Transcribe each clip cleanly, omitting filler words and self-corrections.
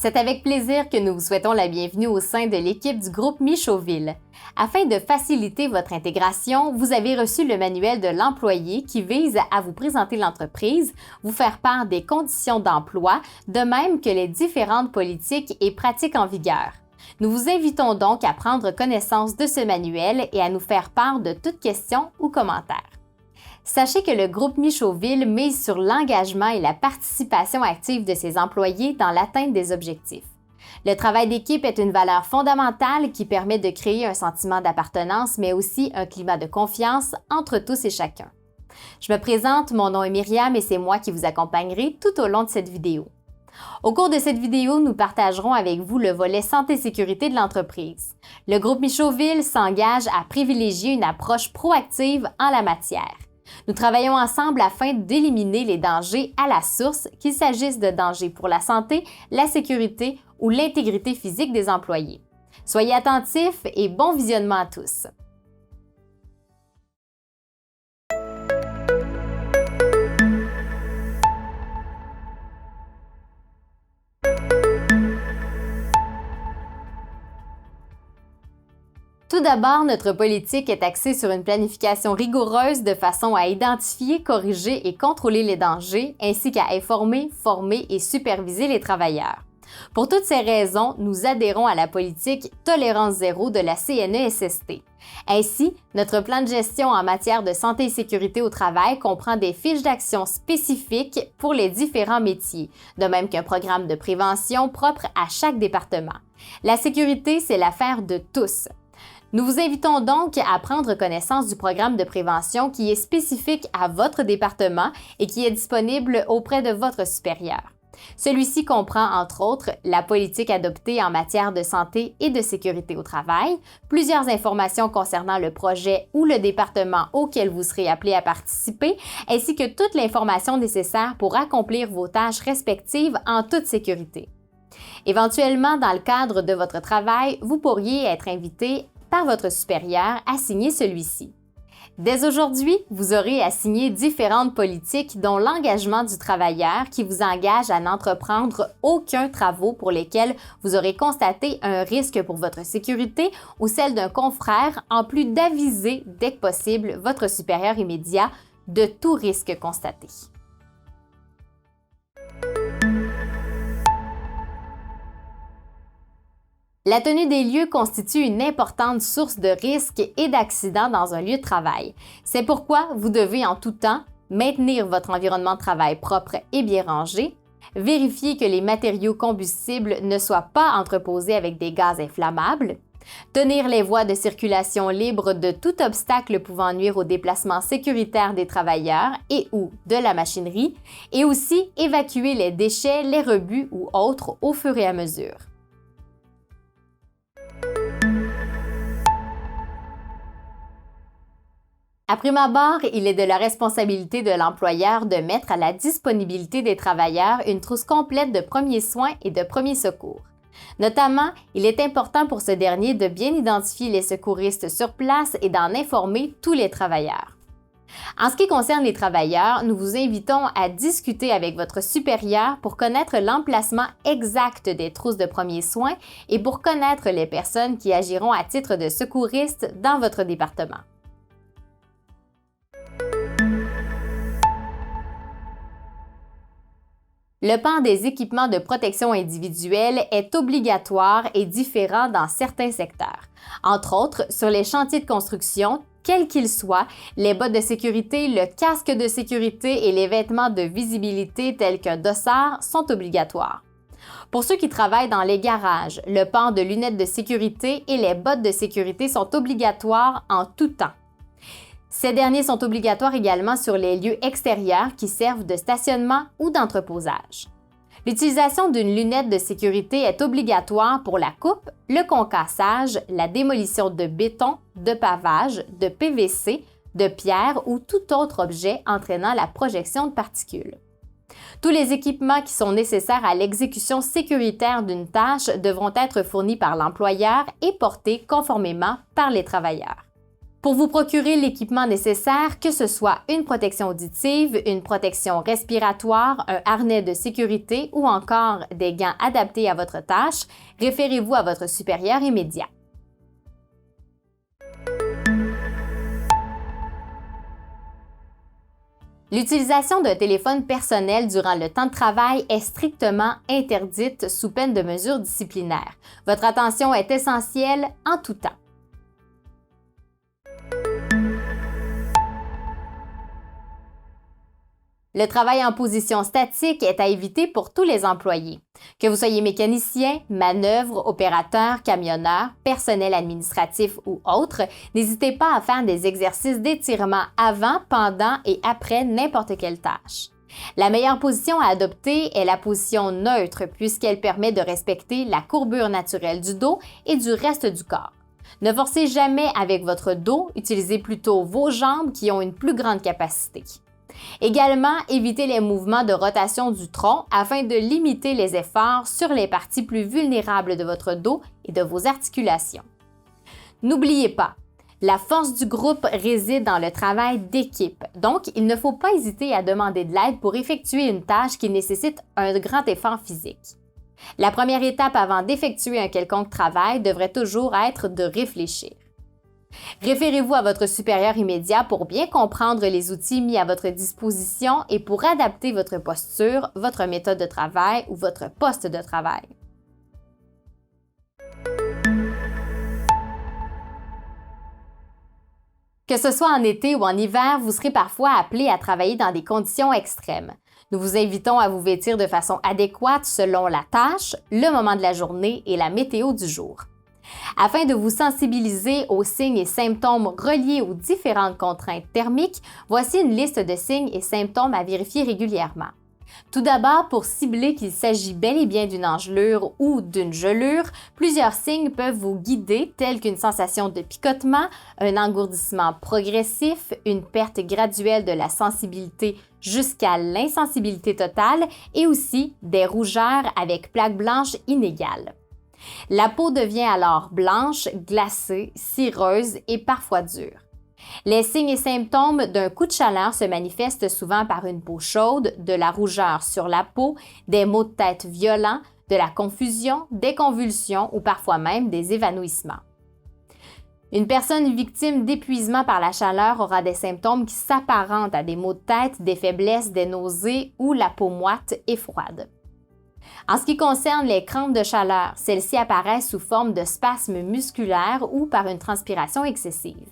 C'est avec plaisir que nous vous souhaitons la bienvenue au sein de l'équipe du groupe Michauville. Afin de faciliter votre intégration, vous avez reçu le manuel de l'employé qui vise à vous présenter l'entreprise, vous faire part des conditions d'emploi, de même que les différentes politiques et pratiques en vigueur. Nous vous invitons donc à prendre connaissance de ce manuel et à nous faire part de toute question ou commentaire. Sachez que le groupe Michauville mise sur l'engagement et la participation active de ses employés dans l'atteinte des objectifs. Le travail d'équipe est une valeur fondamentale qui permet de créer un sentiment d'appartenance, mais aussi un climat de confiance entre tous et chacun. Je me présente, mon nom est Myriam et c'est moi qui vous accompagnerai tout au long de cette vidéo. Au cours de cette vidéo, nous partagerons avec vous le volet santé-sécurité de l'entreprise. Le groupe Michauville s'engage à privilégier une approche proactive en la matière. Nous travaillons ensemble afin d'éliminer les dangers à la source, qu'il s'agisse de dangers pour la santé, la sécurité ou l'intégrité physique des employés. Soyez attentifs et bon visionnement à tous! Tout d'abord, notre politique est axée sur une planification rigoureuse de façon à identifier, corriger et contrôler les dangers, ainsi qu'à informer, former et superviser les travailleurs. Pour toutes ces raisons, nous adhérons à la politique Tolérance zéro de la CNESST. Ainsi, notre plan de gestion en matière de santé et sécurité au travail comprend des fiches d'action spécifiques pour les différents métiers, de même qu'un programme de prévention propre à chaque département. La sécurité, c'est l'affaire de tous. Nous vous invitons donc à prendre connaissance du programme de prévention qui est spécifique à votre département et qui est disponible auprès de votre supérieur. Celui-ci comprend entre autres la politique adoptée en matière de santé et de sécurité au travail, plusieurs informations concernant le projet ou le département auquel vous serez appelé à participer, ainsi que toute l'information nécessaire pour accomplir vos tâches respectives en toute sécurité. Éventuellement, dans le cadre de votre travail, vous pourriez être invité par votre supérieur à signer celui-ci. Dès aujourd'hui, vous aurez à signer différentes politiques dont l'engagement du travailleur qui vous engage à n'entreprendre aucun travaux pour lesquels vous aurez constaté un risque pour votre sécurité ou celle d'un confrère, en plus d'aviser dès que possible votre supérieur immédiat de tout risque constaté. La tenue des lieux constitue une importante source de risques et d'accidents dans un lieu de travail. C'est pourquoi vous devez en tout temps maintenir votre environnement de travail propre et bien rangé, vérifier que les matériaux combustibles ne soient pas entreposés avec des gaz inflammables, tenir les voies de circulation libres de tout obstacle pouvant nuire au déplacement sécuritaire des travailleurs et ou de la machinerie, et aussi évacuer les déchets, les rebuts ou autres au fur et à mesure. À prime abord, il est de la responsabilité de l'employeur de mettre à la disponibilité des travailleurs une trousse complète de premiers soins et de premiers secours. Notamment, il est important pour ce dernier de bien identifier les secouristes sur place et d'en informer tous les travailleurs. En ce qui concerne les travailleurs, nous vous invitons à discuter avec votre supérieur pour connaître l'emplacement exact des trousses de premiers soins et pour connaître les personnes qui agiront à titre de secouristes dans votre département. Le port des équipements de protection individuelle est obligatoire et différent dans certains secteurs. Entre autres, sur les chantiers de construction, quels qu'ils soient, les bottes de sécurité, le casque de sécurité et les vêtements de visibilité tels qu'un dossard sont obligatoires. Pour ceux qui travaillent dans les garages, le port de lunettes de sécurité et les bottes de sécurité sont obligatoires en tout temps. Ces derniers sont obligatoires également sur les lieux extérieurs qui servent de stationnement ou d'entreposage. L'utilisation d'une lunette de sécurité est obligatoire pour la coupe, le concassage, la démolition de béton, de pavage, de PVC, de pierre ou tout autre objet entraînant la projection de particules. Tous les équipements qui sont nécessaires à l'exécution sécuritaire d'une tâche devront être fournis par l'employeur et portés conformément par les travailleurs. Pour vous procurer l'équipement nécessaire, que ce soit une protection auditive, une protection respiratoire, un harnais de sécurité ou encore des gants adaptés à votre tâche, référez-vous à votre supérieur immédiat. L'utilisation d'un téléphone personnel durant le temps de travail est strictement interdite sous peine de mesures disciplinaires. Votre attention est essentielle en tout temps. Le travail en position statique est à éviter pour tous les employés. Que vous soyez mécanicien, manœuvre, opérateur, camionneur, personnel administratif ou autre, n'hésitez pas à faire des exercices d'étirement avant, pendant et après n'importe quelle tâche. La meilleure position à adopter est la position neutre puisqu'elle permet de respecter la courbure naturelle du dos et du reste du corps. Ne forcez jamais avec votre dos, utilisez plutôt vos jambes qui ont une plus grande capacité. Également, évitez les mouvements de rotation du tronc afin de limiter les efforts sur les parties plus vulnérables de votre dos et de vos articulations. N'oubliez pas, la force du groupe réside dans le travail d'équipe, donc il ne faut pas hésiter à demander de l'aide pour effectuer une tâche qui nécessite un grand effort physique. La première étape avant d'effectuer un quelconque travail devrait toujours être de réfléchir. Référez-vous à votre supérieur immédiat pour bien comprendre les outils mis à votre disposition et pour adapter votre posture, votre méthode de travail ou votre poste de travail. Que ce soit en été ou en hiver, vous serez parfois appelé à travailler dans des conditions extrêmes. Nous vous invitons à vous vêtir de façon adéquate selon la tâche, le moment de la journée et la météo du jour. Afin de vous sensibiliser aux signes et symptômes reliés aux différentes contraintes thermiques, voici une liste de signes et symptômes à vérifier régulièrement. Tout d'abord, pour cibler qu'il s'agit bel et bien d'une engelure ou d'une gelure, plusieurs signes peuvent vous guider tels qu'une sensation de picotement, un engourdissement progressif, une perte graduelle de la sensibilité jusqu'à l'insensibilité totale et aussi des rougeurs avec plaques blanches inégales. La peau devient alors blanche, glacée, cireuse et parfois dure. Les signes et symptômes d'un coup de chaleur se manifestent souvent par une peau chaude, de la rougeur sur la peau, des maux de tête violents, de la confusion, des convulsions ou parfois même des évanouissements. Une personne victime d'épuisement par la chaleur aura des symptômes qui s'apparentent à des maux de tête, des faiblesses, des nausées ou la peau moite et froide. En ce qui concerne les crampes de chaleur, celles-ci apparaissent sous forme de spasmes musculaires ou par une transpiration excessive.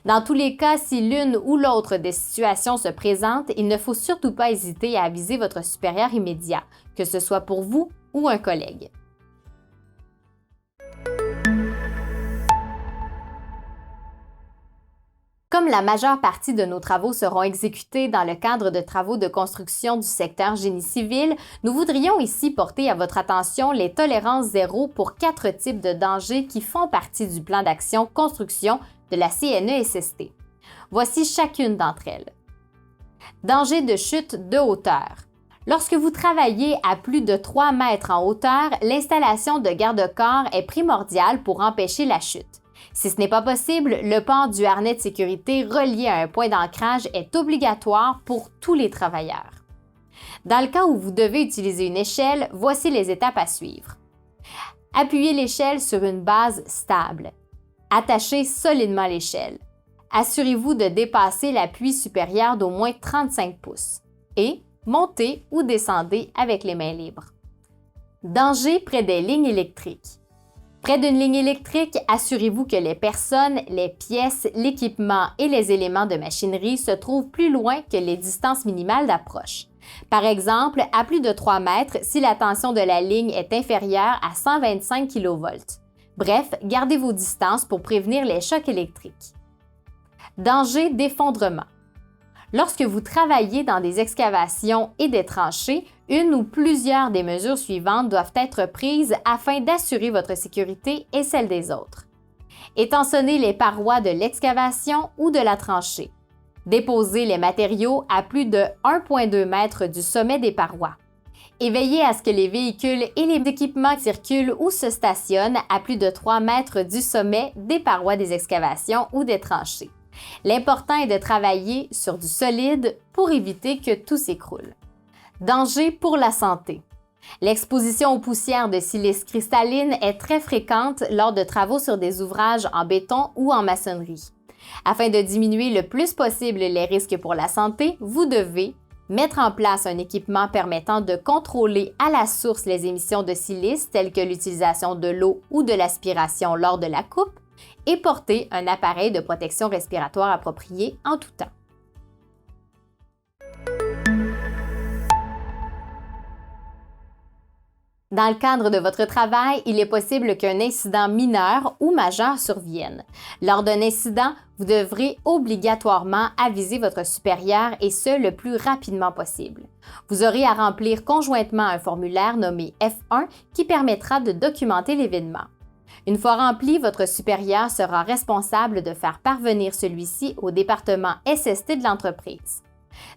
Dans tous les cas, si l'une ou l'autre des situations se présente, il ne faut surtout pas hésiter à aviser votre supérieur immédiat, que ce soit pour vous ou un collègue. Comme la majeure partie de nos travaux seront exécutés dans le cadre de travaux de construction du secteur génie civil, nous voudrions ici porter à votre attention les tolérances zéro pour 4 types de dangers qui font partie du plan d'action construction de la CNESST. Voici chacune d'entre elles. Danger de chute de hauteur. Lorsque vous travaillez à plus de 3 mètres en hauteur, l'installation de garde-corps est primordiale pour empêcher la chute. Si ce n'est pas possible, le port du harnais de sécurité relié à un point d'ancrage est obligatoire pour tous les travailleurs. Dans le cas où vous devez utiliser une échelle, voici les étapes à suivre. Appuyez l'échelle sur une base stable. Attachez solidement l'échelle. Assurez-vous de dépasser l'appui supérieur d'au moins 35 pouces. Et montez ou descendez avec les mains libres. Danger près des lignes électriques. Près d'une ligne électrique, assurez-vous que les personnes, les pièces, l'équipement et les éléments de machinerie se trouvent plus loin que les distances minimales d'approche. Par exemple, à plus de 3 mètres si la tension de la ligne est inférieure à 125 kV. Bref, gardez vos distances pour prévenir les chocs électriques. Danger d'effondrement. Lorsque vous travaillez dans des excavations et des tranchées, une ou plusieurs des mesures suivantes doivent être prises afin d'assurer votre sécurité et celle des autres. Étançonnez les parois de l'excavation ou de la tranchée. Déposez les matériaux à plus de 1,2 m du sommet des parois. Et veillez à ce que les véhicules et les équipements circulent ou se stationnent à plus de 3 mètres du sommet des parois des excavations ou des tranchées. L'important est de travailler sur du solide pour éviter que tout s'écroule. Danger pour la santé. L'exposition aux poussières de silice cristalline est très fréquente lors de travaux sur des ouvrages en béton ou en maçonnerie. Afin de diminuer le plus possible les risques pour la santé, vous devez mettre en place un équipement permettant de contrôler à la source les émissions de silice telles que l'utilisation de l'eau ou de l'aspiration lors de la coupe et porter un appareil de protection respiratoire approprié en tout temps. Dans le cadre de votre travail, il est possible qu'un incident mineur ou majeur survienne. Lors d'un incident, vous devrez obligatoirement aviser votre supérieur et ce, le plus rapidement possible. Vous aurez à remplir conjointement un formulaire nommé F1 qui permettra de documenter l'événement. Une fois rempli, votre supérieur sera responsable de faire parvenir celui-ci au département SST de l'entreprise.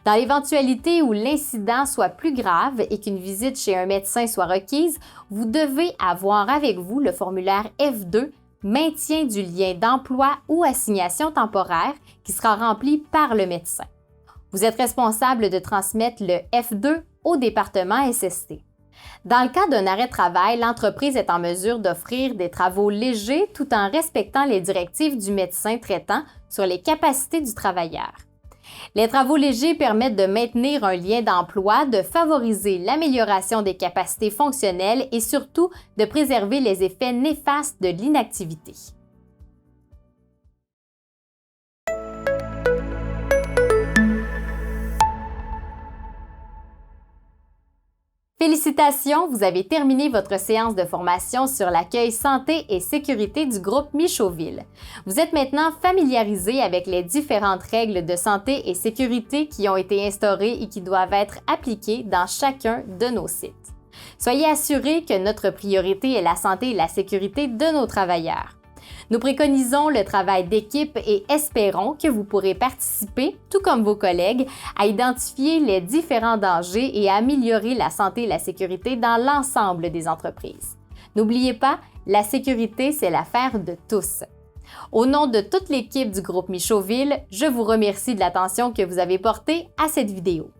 Dans l'éventualité où l'incident soit plus grave et qu'une visite chez un médecin soit requise, vous devez avoir avec vous le formulaire F2, maintien du lien d'emploi ou assignation temporaire, qui sera rempli par le médecin. Vous êtes responsable de transmettre le F2 au département SST. Dans le cas d'un arrêt de travail, l'entreprise est en mesure d'offrir des travaux légers tout en respectant les directives du médecin traitant sur les capacités du travailleur. Les travaux légers permettent de maintenir un lien d'emploi, de favoriser l'amélioration des capacités fonctionnelles et surtout de préserver les effets néfastes de l'inactivité. Félicitations, vous avez terminé votre séance de formation sur l'accueil santé et sécurité du groupe Michauville. Vous êtes maintenant familiarisé avec les différentes règles de santé et sécurité qui ont été instaurées et qui doivent être appliquées dans chacun de nos sites. Soyez assurés que notre priorité est la santé et la sécurité de nos travailleurs. Nous préconisons le travail d'équipe et espérons que vous pourrez participer, tout comme vos collègues, à identifier les différents dangers et à améliorer la santé et la sécurité dans l'ensemble des entreprises. N'oubliez pas, la sécurité, c'est l'affaire de tous. Au nom de toute l'équipe du groupe Michauville, je vous remercie de l'attention que vous avez portée à cette vidéo.